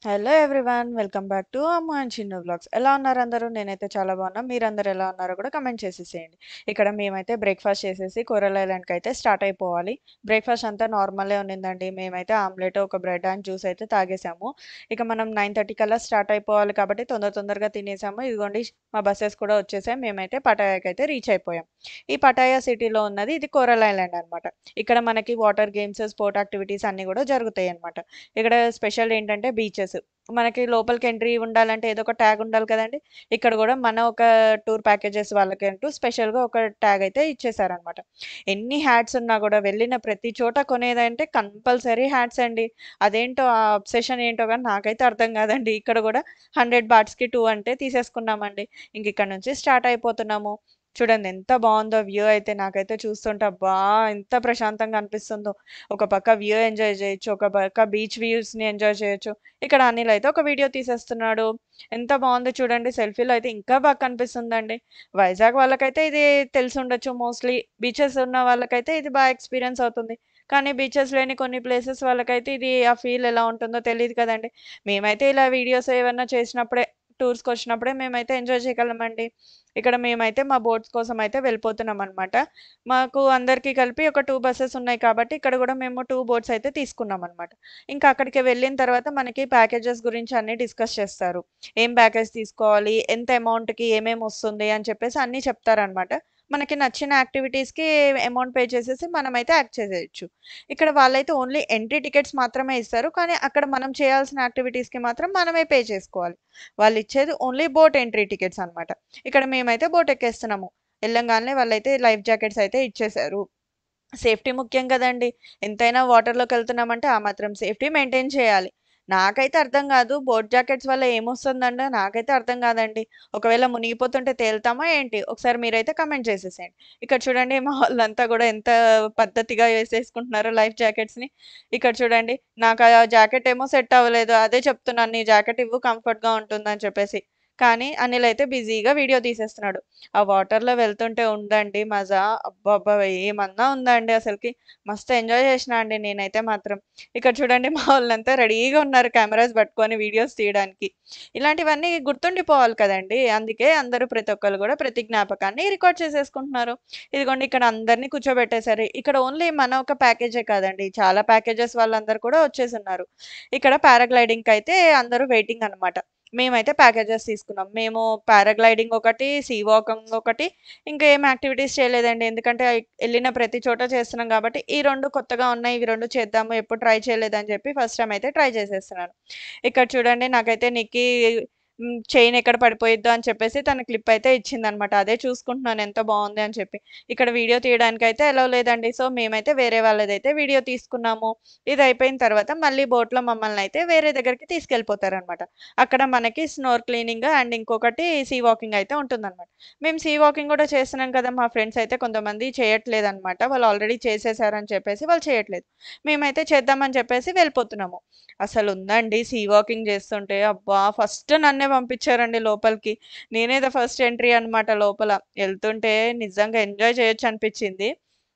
Hello everyone. Welcome back to అమ్మ and Chinnu vlogs. ఎలా ఉన్నారు అందరూ? నేనైతే చాలా బాగున్నా. మీరందరూ ఎలా ఉన్నారో కూడా కమెంట్ చేసేసేయండి. ఇక్కడ మేమైతే బ్రేక్ఫాస్ట్ చేసేసి కూరల ఐలాండ్కి అయితే స్టార్ట్ అయిపోవాలి. బ్రేక్ఫాస్ట్ అంతా నార్మలే ఉన్నిందండి. మేమైతే ఆమ్లెట్, ఒక బ్రెడ్ అండ్ జ్యూస్ అయితే తాగేసాము. ఇక మనం 9:30 కల్లా స్టార్ట్ అయిపోవాలి కాబట్టి తొందరగా తినేసాము. ఇదిగోండి మా బస్సెస్ కూడా వచ్చేసాయి. మేమైతే పటాయాకి అయితే రీచ్ అయిపోయాం. ఈ పటాయా సిటీలో ఉన్నది ఇది కోరల్ ఐలాండ్ అనమాట. ఇక్కడ మనకి వాటర్ గేమ్స్, స్పోర్ట్ యాక్టివిటీస్ అన్నీ కూడా జరుగుతాయి అనమాట. ఇక్కడ స్పెషల్ ఏంటంటే బీచెస్. మనకి లోపలికి ఎంట్రీ ఉండాలంటే ఏదో ఒక ట్యాగ్ ఉండాలి కదండి. ఇక్కడ కూడా మన ఒక టూర్ ప్యాకేజెస్ వాళ్ళకంటూ స్పెషల్గా ఒక ట్యాగ్ అయితే ఇచ్చేసారనమాట. ఎన్ని హ్యాట్స్ ఉన్నా కూడా వెళ్ళిన ప్రతి చోట కొనేదంటే కంపల్సరీ హ్యాట్స్ అండి. అదేంటో ఆ అబ్సెషన్ ఏంటో కానీ నాకైతే అర్థం కాదండి. ఇక్కడ కూడా 100 బాట్స్కి 2 అంటే తీసేసుకున్నామండి. ఇంక ఇక్కడ నుంచి స్టార్ట్ అయిపోతున్నాము. చూడండి ఎంత బాగుందో వ్యూ అయితే. నాకైతే చూస్తుంటే అబ్బా ఎంత ప్రశాంతంగా అనిపిస్తుందో. ఒక పక్క వ్యూ ఎంజాయ్ చేయొచ్చు, ఒక పక్క బీచ్ వ్యూస్ని ఎంజాయ్ చేయొచ్చు. ఇక్కడ అనిల్ అయితే ఒక వీడియో తీసేస్తున్నాడు. ఎంత బాగుంది చూడండి. సెల్ఫీలో అయితే ఇంకా బాగా కనిపిస్తుందండి. వైజాగ్ వాళ్ళకైతే ఇది తెలిసి ఉండొచ్చు మోస్ట్లీ. బీచెస్ ఉన్న వాళ్ళకైతే ఇది బాగా ఎక్స్పీరియన్స్ అవుతుంది. కానీ బీచెస్ లేని కొన్ని ప్లేసెస్ వాళ్ళకైతే ఇది ఆ ఫీల్ ఎలా ఉంటుందో తెలియదు కదండి. మేమైతే ఇలా వీడియోస్ ఏమన్నా చేసినప్పుడే, టూర్స్కి వచ్చినప్పుడే మేమైతే ఎంజాయ్ చేయగలమండి. ఇక్కడ మేమైతే మా బోట్స్ కోసం అయితే వెళ్ళిపోతున్నాం అనమాట. మాకు అందరికీ కలిపి ఒక 2 బసెస్ ఉన్నాయి కాబట్టి ఇక్కడ కూడా మేము 2 బోట్స్ అయితే తీసుకున్నాం అనమాట. ఇంకా అక్కడికి వెళ్ళిన తర్వాత మనకి ప్యాకేజెస్ గురించి అన్నీ డిస్కస్ చేస్తారు. ఏం ప్యాకేజ్ తీసుకోవాలి, ఎంత అమౌంట్‌కి ఏమేమి వస్తుంది అని చెప్పేసి అన్నీ చెప్తారనమాట. మనకి నచ్చిన యాక్టివిటీస్‌కి అమౌంట్ పే చేసేసి మనమైతే యాక్ట్ చేసేయొచ్చు. ఇక్కడ వాళ్ళైతే ఓన్లీ ఎంట్రీ టికెట్స్ మాత్రమే ఇస్తారు. కానీ అక్కడ మనం చేయాల్సిన యాక్టివిటీస్‌కి మాత్రం మనమే పే చేసుకోవాలి. వాళ్ళిచ్చేది ఓన్లీ బోట్ ఎంట్రీ టికెట్స్ అనమాట. ఇక్కడ మేమైతే బోట్ ఎక్కేస్తున్నాము. ఎళ్ళంగాల్నే వాళ్ళైతే లైఫ్ జాకెట్స్ అయితే ఇచ్చేశారు. సేఫ్టీ ముఖ్యం గదండీ! ఎంతైనా వాటర్‌లోకెళ్తున్నామంటే ఆ మాత్రం సేఫ్టీ మెయింటైన్ చేయాలి. నాకైతే అర్థం గాదు. బోట్ జాకెట్స్ వల్ల ఏమొస్తుందంటే నాకైతే అర్థం గాదండి. ఒకవేళ మునిగిపోతుంటే తేలుతామా ఏంటి? ఒకసారి మీరైతే కామెంట్ చేసేసేయండి. ఇక్కడ చూడండి మా వాళ్ళంతా గూడా ఎంత పద్ధతిగా వేసేసుకుంటున్నారో లైఫ్ జాకెట్స్‌ని. ఇక్కడ చూడండి నాకు ఆ జాకెట్ ఏమో సెట్ అవ్వలేదు. అదే చెప్తున్నాను నీ జాకెట్ ఇవ్వు కంఫర్ట్‌గా ఉంటుందని చెప్పేసి. కానీ అనిల్ అయితే బిజీగా వీడియో తీసేస్తున్నాడు. ఆ వాటర్‌లో వెళ్తుంటే ఉందండి మజా. అబ్బబ్బా! ఏమన్నా ఉందా అండి అసలకి. మస్తు ఎంజాయ్ చేసినా అండి నేనైతే మాత్రం. ఇక్కడ చూడండి మా వోళ్ళంతా రెడీగా ఉన్నారు కెమెరాస్ పట్టుకొని వీడియోస్ తీయడానికి. ఇలాంటివన్నీ గుర్తుండిపోవాలి కదండీ! అందుకే అందరూ ప్రతి ఒక్కళ్ళు గూడా ప్రతి జ్ఞాపకాన్ని రికార్డ్ చేసేసుకుంటున్నారు. ఇదిగోండి ఇక్కడ అందరిని కూర్చోబెట్టేశారు. ఇక్కడ ఓన్లీ మన ఒక ప్యాకేజే కాదండి. చాలా ప్యాకేజెస్ వాళ్ళందరూ కూడా వచ్చేసున్నారు. ఇక్కడ పారాగ్లైడింగ్‌కైతే అందరూ వెయిటింగ్ అనమాట. మేమైతే ప్యాకేజెస్ తీసుకున్నాం. మేము పారాగ్లైడింగ్ ఒకటి, సీ వాకింగ్ ఒకటి, ఇంకా ఏం యాక్టివిటీస్ చేయలేదండి. ఎందుకంటే ఎళ్ళిన ప్రతి చోట చేస్తున్నాం కాబట్టి, ఈ 2 కొత్తగా ఉన్నాయి. ఇవి 2 చేద్దాము. ఎప్పుడు ట్రై చేయలేదని చెప్పి ఫస్ట్ టైమ్ అయితే ట్రై చేసేస్తున్నాను. ఇక్కడ చూడండి నాకైతే నిక్కీ చైన్ ఎక్కడ పడిపోయిద్దో అని చెప్పేసి తను క్లిప్ అయితే ఇచ్చిందనమాట. అదే చూసుకుంటున్నాను ఎంత బావుంది అని చెప్పి. ఇక్కడ వీడియో తీయడానికైతే అలౌ లేదండి. సో, మేమైతే వేరే వాళ్ళదైతే వీడియో తీసుకున్నాము. ఇది అయిపోయిన తర్వాత మళ్ళీ బోట్‌లో మమ్మల్నయితే వేరే దగ్గరికి తీసుకెళ్ళిపోతారనమాట. అక్కడ మనకి స్నోర్క్లీనింగ్ అండ్ ఇంకొకటి సీ వాకింగ్ అయితే ఉంటుందనమాట. మేము సీ వాకింగ్ గూడా చేస్తున్నాం కదా! మా ఫ్రెండ్స్ అయితే కొంతమంది చేయట్లేదనమాట. వాళ్ళు ఆల్రెడీ చేసేసారని చెప్పేసి వాళ్ళు చేయట్లేదు. మేమైతే చేద్దామని చెప్పేసి వెళ్ళిపోతున్నాము. అసలుందండి సీ వాకింగ్ చేస్తుంటే అబ్బా! ఫస్ట్ నన్నే పంపించారండి లోపలికి. నేనే ద ఫస్ట్ ఎంట్రీ అనమాట లోపల. ఎళ్తుంటే నిజంగా ఎంజాయ్ చేయొచ్చనిపిచ్చింది.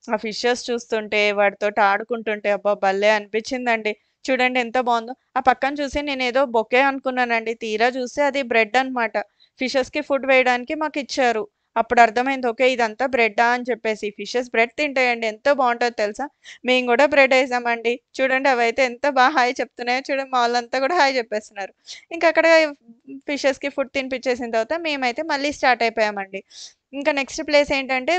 ఆ ఫిషెస్ చూస్తుంటే, వాటితోటి ఆడుకుంటుంటే అబ్బా! భలే అనిపిచ్చిందండి. చూడండి ఎంత బావుందో. ఆ పక్కన చూసి నేనేదో బొకే అనుకున్నానండి. తీరా చూస్తే అది బ్రెడ్ అనమాట. ఫిషెస్‌కి ఫుడ్ వేయడానికి మాకిచ్చారు. అప్పుడు అర్థమైంది. ఓకే. ఇదంతా బ్రెడ్డా అని చెప్పేసి. ఫిషెస్ బ్రెడ్ తింటాయండి. ఎంత బావుంటదో తెలుసా? మేము గూడా బ్రెడ్ ఏసామండి. చూడండి అవైతే ఎంత హాయ్ చెప్తున్నాయో చూడండి మా వాళ్ళంతా గూడా హాయ్ చెప్పేస్తున్నారు. ఇంక అక్కడ ఫిషెస్‌కి ఫుడ్ తినిపిచ్చేసిన తర్వాత మేమైతే మళ్ళీ స్టార్ట్ అయిపోయామండి. ఇంకా నెక్స్ట్ ప్లేస్ ఏంటంటే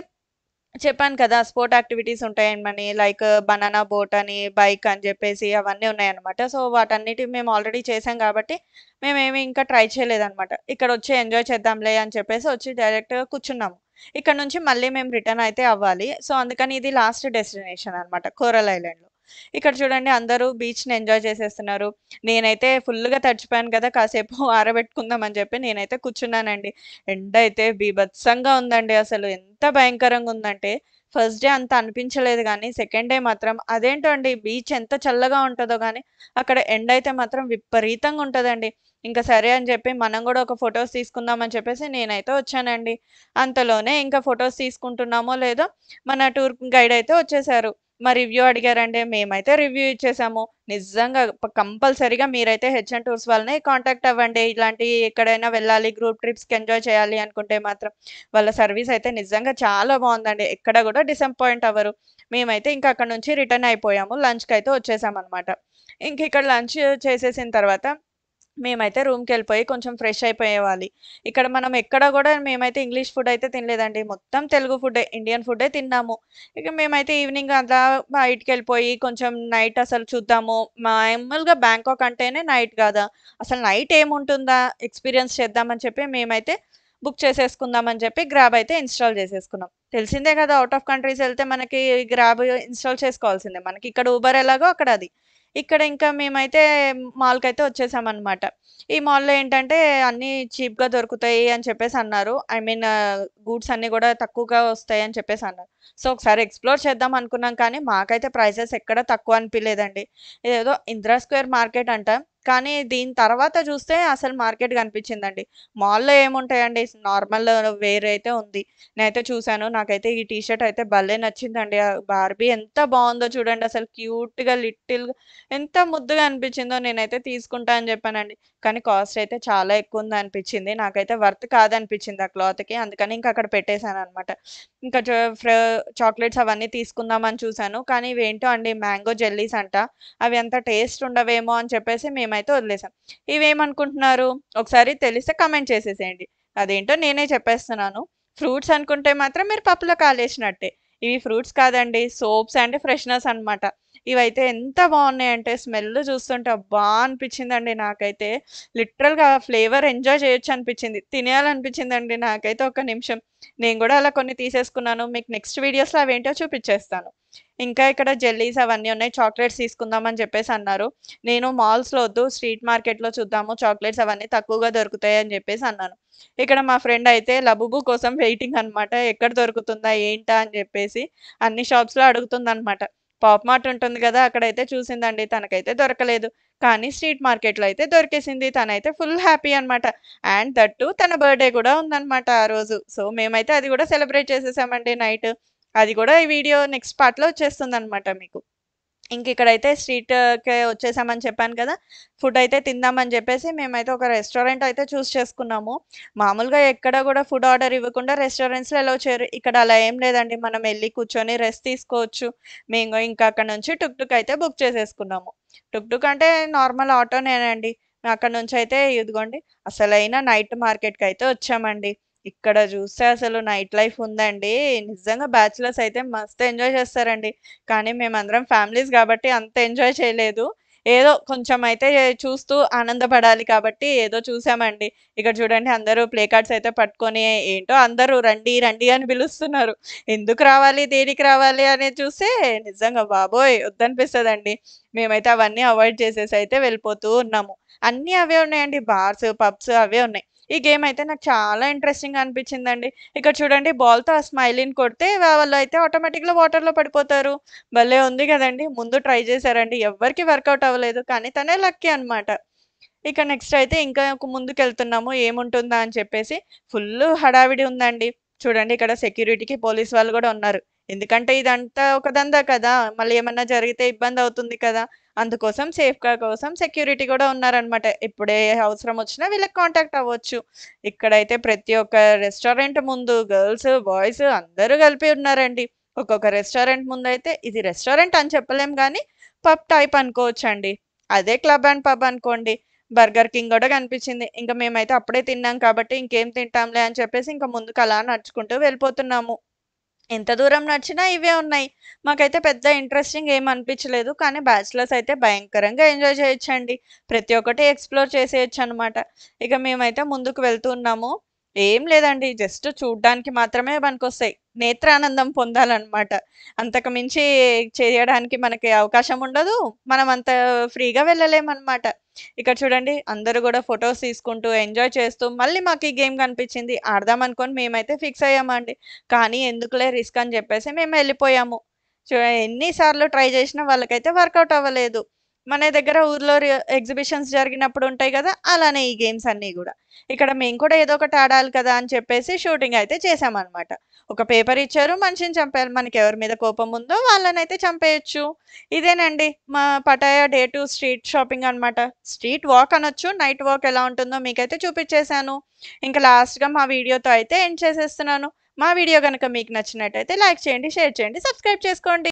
చెప్పాను కదా! స్పోర్ట్ యాక్టివిటీస్ ఉంటాయమని లైక్ బనానా బోట్ అని, బైక్ అని జెప్పేసి అవన్నీ ఉన్నాయన్నమాట. సో, వాటన్నిటిని మేము ఆల్రెడీ చేసాం గాబట్టి, మేమేమి ఇంకా ట్రై చేయలేదన్నమాట. ఇక్కడొచ్చి ఎంజాయ్ చేద్దాంలే అని చెప్పేసి వచ్చి డైరెక్ట్‌గా కూర్చున్నాము. ఇక్కడ నుంచి మళ్ళీ మేము రిటర్న్ అయితే అవ్వాలి. సో, అందుకని ఇది లాస్ట్ డెస్టినేషన్ అన్నమాట కోరల్ ఐలాండ్‌లో. ఇక్కడ చూడండి అందరూ బీచ్‌ని ఎంజాయ్ చేసేస్తున్నారు. నేనైతే ఫుల్లుగా తడిచిపోయాను కదా! కాసేపు ఆరబెట్టుకుందాం అని చెప్పి నేనైతే కూర్చున్నానండి. ఎండైతే బీభత్సంగా ఉందండి అసలు. ఎంత భయంకరంగా ఉందంటే, ఫస్ట్ డే అంత అనిపించలేదు గానీ, సెకండ్ డే మాత్రం అదేంటో అండి బీచ్ ఎంత చల్లగా ఉంటదో గానీ, అక్కడ ఎండైతే మాత్రం విపరీతంగా ఉంటదండి. ఇంక సరే అని చెప్పి మనం గూడా ఒక ఫోటోస్ తీసుకుందాం అని చెప్పేసి నేనైతే వచ్చానండి. అంతలోనే ఇంకా ఫోటోస్ తీసుకుంటున్నామో లేదో, మన టూర్ గైడ్ అయితే వచ్చేసారు. మా రివ్యూ అడిగారండి. మేమైతే రివ్యూ ఇచ్చేసాము. నిజంగా కంపల్సరీగా మీరైతే హెచ్ఎన్ టూర్స్ వాళ్ళని కాంటాక్ట్ అవ్వండి. ఇలాంటి ఎక్కడైనా వెళ్ళాలి, గ్రూప్ ట్రిప్స్‌కి ఎంజాయ్ చేయాలి అనుకుంటే మాత్రం. వాళ్ళ సర్వీస్ అయితే నిజంగా చాలా బావుందండి. ఎక్కడ గూడా డిసప్పాయింట్ అవ్వరు. మేమైతే ఇంకా అక్కడి నుంచి రిటర్న్ అయిపోయాము. లంచ్‌కైతే వచ్చేసామనమాట. ఇంక ఇక్కడ లంచ్ చేసేసిన తర్వాత మేమైతే రూమ్‌కెళ్ళిపోయి కొంచెం ఫ్రెష్ అయిపోయేవాలి. ఇక్కడ మనం ఎక్కడ గూడా మేమైతే ఇంగ్లీష్ ఫుడ్ అయితే తినలేదండి. మొత్తం తెలుగు ఫుడ్డే, ఇండియన్ ఫుడ్డే తిన్నాము. ఇక మేమైతే ఈవినింగ్ అట్లా బయటికెళ్ళిపోయి కొంచెం నైట్ అసలు చూద్దాము. మామూలుగా బ్యాంకాక్ అంటేనే నైట్ గదా! అసలు నైట్ ఏముంటుందా ఎక్స్‌పీరియన్స్ చేద్దామని చెప్పి మేమైతే బుక్ చేసేసుకుందామని చెప్పి గ్రాబ్ అయితే ఇన్‌స్టాల్ చేసేసుకున్నాం. తెలిసిందే కదా! ఔట్ ఆఫ్ కంట్రీస్ ఎళ్తే మనకి గ్రాబ్ ఇన్‌స్టాల్ చేసుకోవాల్సిందే. మనకి ఇక్కడ ఊబర్ ఎలాగో అక్కడ అది. ఇక్కడ ఇంకా మేమైతే మాల్‌కైతే వచ్చేసామనమాట. ఈ మాల్‌లో ఏంటంటే అన్నీ చీప్‌గా దొరుకుతాయి అని చెప్పేసి అన్నారు. ఐ మీన్ గూడ్స్ అన్నీ గూడా తక్కువగా వస్తాయి అని చెప్పేసి అన్నారు. సో, ఒకసారి ఎక్స్‌ప్లోర్ చేద్దాం అనుకున్నాం కానీ మాకైతే ప్రైసెస్ ఎక్కడ తక్కువ అనిపియలేదండి. ఇదేదో ఇందిరా స్క్వేర్ మార్కెట్ అంట. కానీ దీని తర్వాత చూస్తే అసలు మార్కెట్ కనిపించిందండి. మాల్‌లో ఏముంటాయండి నార్మల్ వేర్ అయితే ఉంది. నేనైతే చూసాను. నాకైతే ఈ టీ షర్ట్ అయితే భలే నచ్చిందండి. బార్బీ ఎంత బావుందో చూడండి అసలు క్యూట్‌గా లిటిల్‌గా ఎంత ముద్దుగా అనిపించిందో నేనైతే తీసుకుంటా అని చెప్పానండి. కానీ కాస్ట్ అయితే చాలా ఎక్కువుందనిపించింది. నాకైతే వర్త్ కాదనిపించింది ఆ క్లాత్‌కి. అందుకని ఇంక అక్కడ పెట్టేసాననమాట. ఇంకా చాక్లెట్స్ అవన్నీ తీసుకుందామని చూసాను. కానీ ఇవేంటో అండి మ్యాంగో జెల్లీస్ అంట. అవి అంత టేస్ట్ ఉండవేమో అని చెప్పేసి మేమైతే వదిలేసాం. ఇవేమనుకుంటున్నారు? ఒకసారి తెలిస్తే కామెంట్ చేసేసేయండి. అదేంటో నేనే చెప్పేస్తున్నాను. ఫ్రూట్స్ అనుకుంటే మాత్రం మీరు పప్పులో కాలేసినట్టే. ఇవి ఫ్రూట్స్ కాదండి. సోప్స్ అండ్ ఫ్రెషనర్స్ అనమాట. ఇవైతే ఎంత బావున్నాయంటే స్మెల్ చూస్తుంటే అబ్బా! అనిపించిందండి నాకైతే. లిటరల్‌గా ఫ్లేవర్ ఎంజాయ్ చేయొచ్చు అనిపించింది. తినేయాలనిపించిందండి నాకైతే ఒక్క నిమిషం. నేను గూడా అలా కొన్ని తీసేసుకున్నాను. మీకు నెక్స్ట్ వీడియోస్‌లో అవేంటో చూపిచ్చేస్తాను. ఇంకా ఇక్కడ జెల్లీస్ అవన్నీ ఉన్నాయి. చాక్లెట్స్ తీసుకుందాం అని చెప్పేసి అన్నారు. నేను మాల్స్‌లో వద్దు స్ట్రీట్ మార్కెట్‌లో చూద్దాము. చాక్లెట్స్ అవన్నీ తక్కువగా దొరుకుతాయి అని చెప్పేసి అన్నాను. ఇక్కడ మా ఫ్రెండ్ అయితే లబుబు కోసం వెయిటింగ్ అనమాట. ఎక్కడ దొరుకుతుందా? ఏంటా? అని చెప్పేసి అన్ని షాప్స్‌లో అడుగుతుందనమాట. పాప్ మార్ట్ ఉంటుంది గదా! అక్కడైతే చూసిందండి. తనకైతే దొరకలేదు. కానీ స్ట్రీట్ మార్కెట్‌లో అయితే దొరికేసింది. తనైతే ఫుల్ హ్యాపీ అనమాట. అండ్ దట్ టూ తన బర్త్‌డే గూడా ఉందనమాట ఆ రోజు. సో, మేమైతే అది గూడా సెలబ్రేట్ చేసేసామండి నైట్. అది గూడా ఈ వీడియో నెక్స్ట్ పార్ట్‌లో వచ్చేస్తుందనమాట మీకు. ఇంకిక్కడైతే స్ట్రీట్‌కే వచ్చేసామని చెప్పాను కదా! ఫుడ్ అయితే తిందామని జెప్పేసి మేమైతే ఒక రెస్టారెంట్ అయితే చూజ్ చేసుకున్నాము. మామూలుగా ఎక్కడ గూడా ఫుడ్ ఆర్డర్ ఇవ్వకుండా రెస్టారెంట్స్‌లో అలౌ చేయరు. ఇక్కడ అలా ఏం లేదండి. మనం ఎళ్లి కూర్చొని రెస్ట్ తీసుకోవచ్చు. మేము ఇంకా అక్కడి నుంచి టుక్ టుక్ అయితే బుక్ చేసేసుకున్నాము. టుక్ టుక్ అంటే నార్మల్ ఆటోనేనండి. అక్కడి నుంచయితే ఇదిగోండి అసలైన నైట్ మార్కెట్‌కయితే వచ్చామండి. ఇక్కడ జూస్తే అసలు నైట్ లైఫ్ ఉందండి. నిజంగా బ్యాచిలర్స్ అయితే మస్తు ఎంజాయ్ చేస్తారండి. కానీ మేమందరం ఫ్యామిలీస్ గాబట్టి అంత ఎంజాయ్ చేయలేదు. ఏదో కొంచెం అయితే చూస్తూ ఆనందపడాలి కాబట్టి ఏదో చూసామండి. ఇక్కడ చూడండి అందరూ ప్లే కార్డ్స్ అయితే పట్టుకొని ఏంటో అందరూ రండి, రండి అని పిలుస్తున్నారు. ఎందుకు రావాలి? దేనికి రావాలి? అనేది చూస్తే నిజంగా బాబోయ్! వద్దనిపిస్తదండి. మేమైతే అవన్నీ అవాయిడ్ చేసేసి అయితే వెళ్ళిపోతూ ఉన్నాము. అన్నీ అవే ఉన్నాయండి. బార్స్, పబ్స్ అవే ఉన్నాయి. ఈ గేమ్ అయితే నాకు చాలా ఇంట్రెస్టింగ్‌గా అనిపించిందండి. ఇక్కడ చూడండి బాల్‌తో ఆ స్మైలీని కొడితే వాళ్ళైతే ఆటోమేటిక్‌గా వాటర్‌లో పడిపోతారు. భలే ఉంది గదండీ! ముందు ట్రై చేశారండి. ఎవ్వరికీ వర్కౌట్ అవ్వలేదు. కానీ తనే లక్కీ అన్నమాట. ఇక నెక్స్ట్ అయితే ఇంకా ముందుకెళ్తున్నాము. ఏముంటుందా అని చెప్పేసి ఫుల్లు హడావిడి ఉందండి. చూడండి ఇక్కడ సెక్యూరిటీకి పోలీస్ వాళ్ళు గూడా ఉన్నారు. ఎందుకంటే ఇదంతా ఒక దందా కదా! మళ్ళీ ఏమన్నా జరిగితే ఇబ్బందవుతుంది కదా! అందుకోసం సేఫ్‌గా కోసం సెక్యూరిటీ గూడా ఉన్నారనమాట. ఎప్పుడే అవసరం వచ్చినా వీళ్ళకి కాంటాక్ట్ అవ్వచ్చు. ఇక్కడైతే ప్రతి ఒక్క రెస్టారెంట్ ముందు గర్ల్స్, బాయ్స్ అందరూ కలిపి ఉన్నారండి. ఒక్కొక్క రెస్టారెంట్ ముందయితే ఇది రెస్టారెంట్ అని చెప్పలేం గానీ, పబ్ టైప్ అనుకోవచ్చండి. అదే క్లబ్ అండ్ పబ్ అనుకోండి. బర్గర్ కింగ్ గూడా కనిపించింది. ఇంక మేమైతే అప్పుడే తిన్నాం కాబట్టి ఇంకేం తింటాంలే అని చెప్పేసి ఇంక ముందుకలా నడుచుకుంటూ వెళ్ళిపోతున్నాము. ఎంత దూరం నడిచినా ఇవే ఉన్నాయి. మాకైతే పెద్ద ఇంట్రెస్టింగ్ ఏమి అనిపించలేదు. కానీ బ్యాచిలర్స్ అయితే భయంకరంగా ఎంజాయ్ చేయొచ్చండి. ప్రతి ఒక్కటి ఎక్స్‌ప్లోర్ చేసేయొచ్చనమాట. ఇక మేమైతే ముందుకు వెళ్తూ ఉన్నాము. ఏం లేదండి. జస్ట్ చూడ్డానికి మాత్రమే పనికొస్తాయి. నేత్రానందం పొందాలనమాట. అంతకు మించి చేయడానికి మనకి అవకాశం ఉండదు. మనం అంత ఫ్రీగా వెళ్ళలేమనమాట. ఇక్కడ చూడండి అందరూ గూడా ఫోటోస్ తీసుకుంటూ, ఎంజాయ్ చేస్తూ మళ్ళీ మాకీ గేమ్ కనిపించింది. ఆడదాం అనుకోని మేమైతే ఫిక్స్ అయ్యామండి. కానీ ఎందుకులే రిస్క్ అని జెప్పేసి మేమెళ్ళిపోయాము. ఎన్ని సార్లు ట్రై జేసినా వాళ్ళకైతే వర్కౌట్ అవ్వలేదు. మన దగ్గర ఊర్లో ఎగ్జిబిషన్స్ జరిగినప్పుడు ఉంటాయి గదా! అలానే ఈ గేమ్స్ అన్నీ గూడా. ఇక్కడ మేము కూడా ఏదో ఒకటి ఆడాలి కదా! అని చెప్పేసి షూటింగ్ అయితే చేశామనమాట. ఒక పేపర్ ఇచ్చారు. మనిషిని చంపేయాలి. మనకెవరి మీద కోపం ఉందో వాళ్ళనైతే చంపేయొచ్చు. ఇదేనండి మా పటాయా డే 2 స్ట్రీట్ షాపింగ్ అనమాట. స్ట్రీట్ వాక్ అనొచ్చు. నైట్ వాక్ ఎలా ఉంటుందో మీకైతే చూపిచ్చేసాను. ఇంక లాస్ట్‌గా మా వీడియోతో అయితే ఎండ్ చేసేస్తున్నాను. మా వీడియో గనక మీకు నచ్చినట్టయితే లైక్ చేయండి, షేర్ చేయండి, సబ్స్క్రైబ్ చేసుకోండి.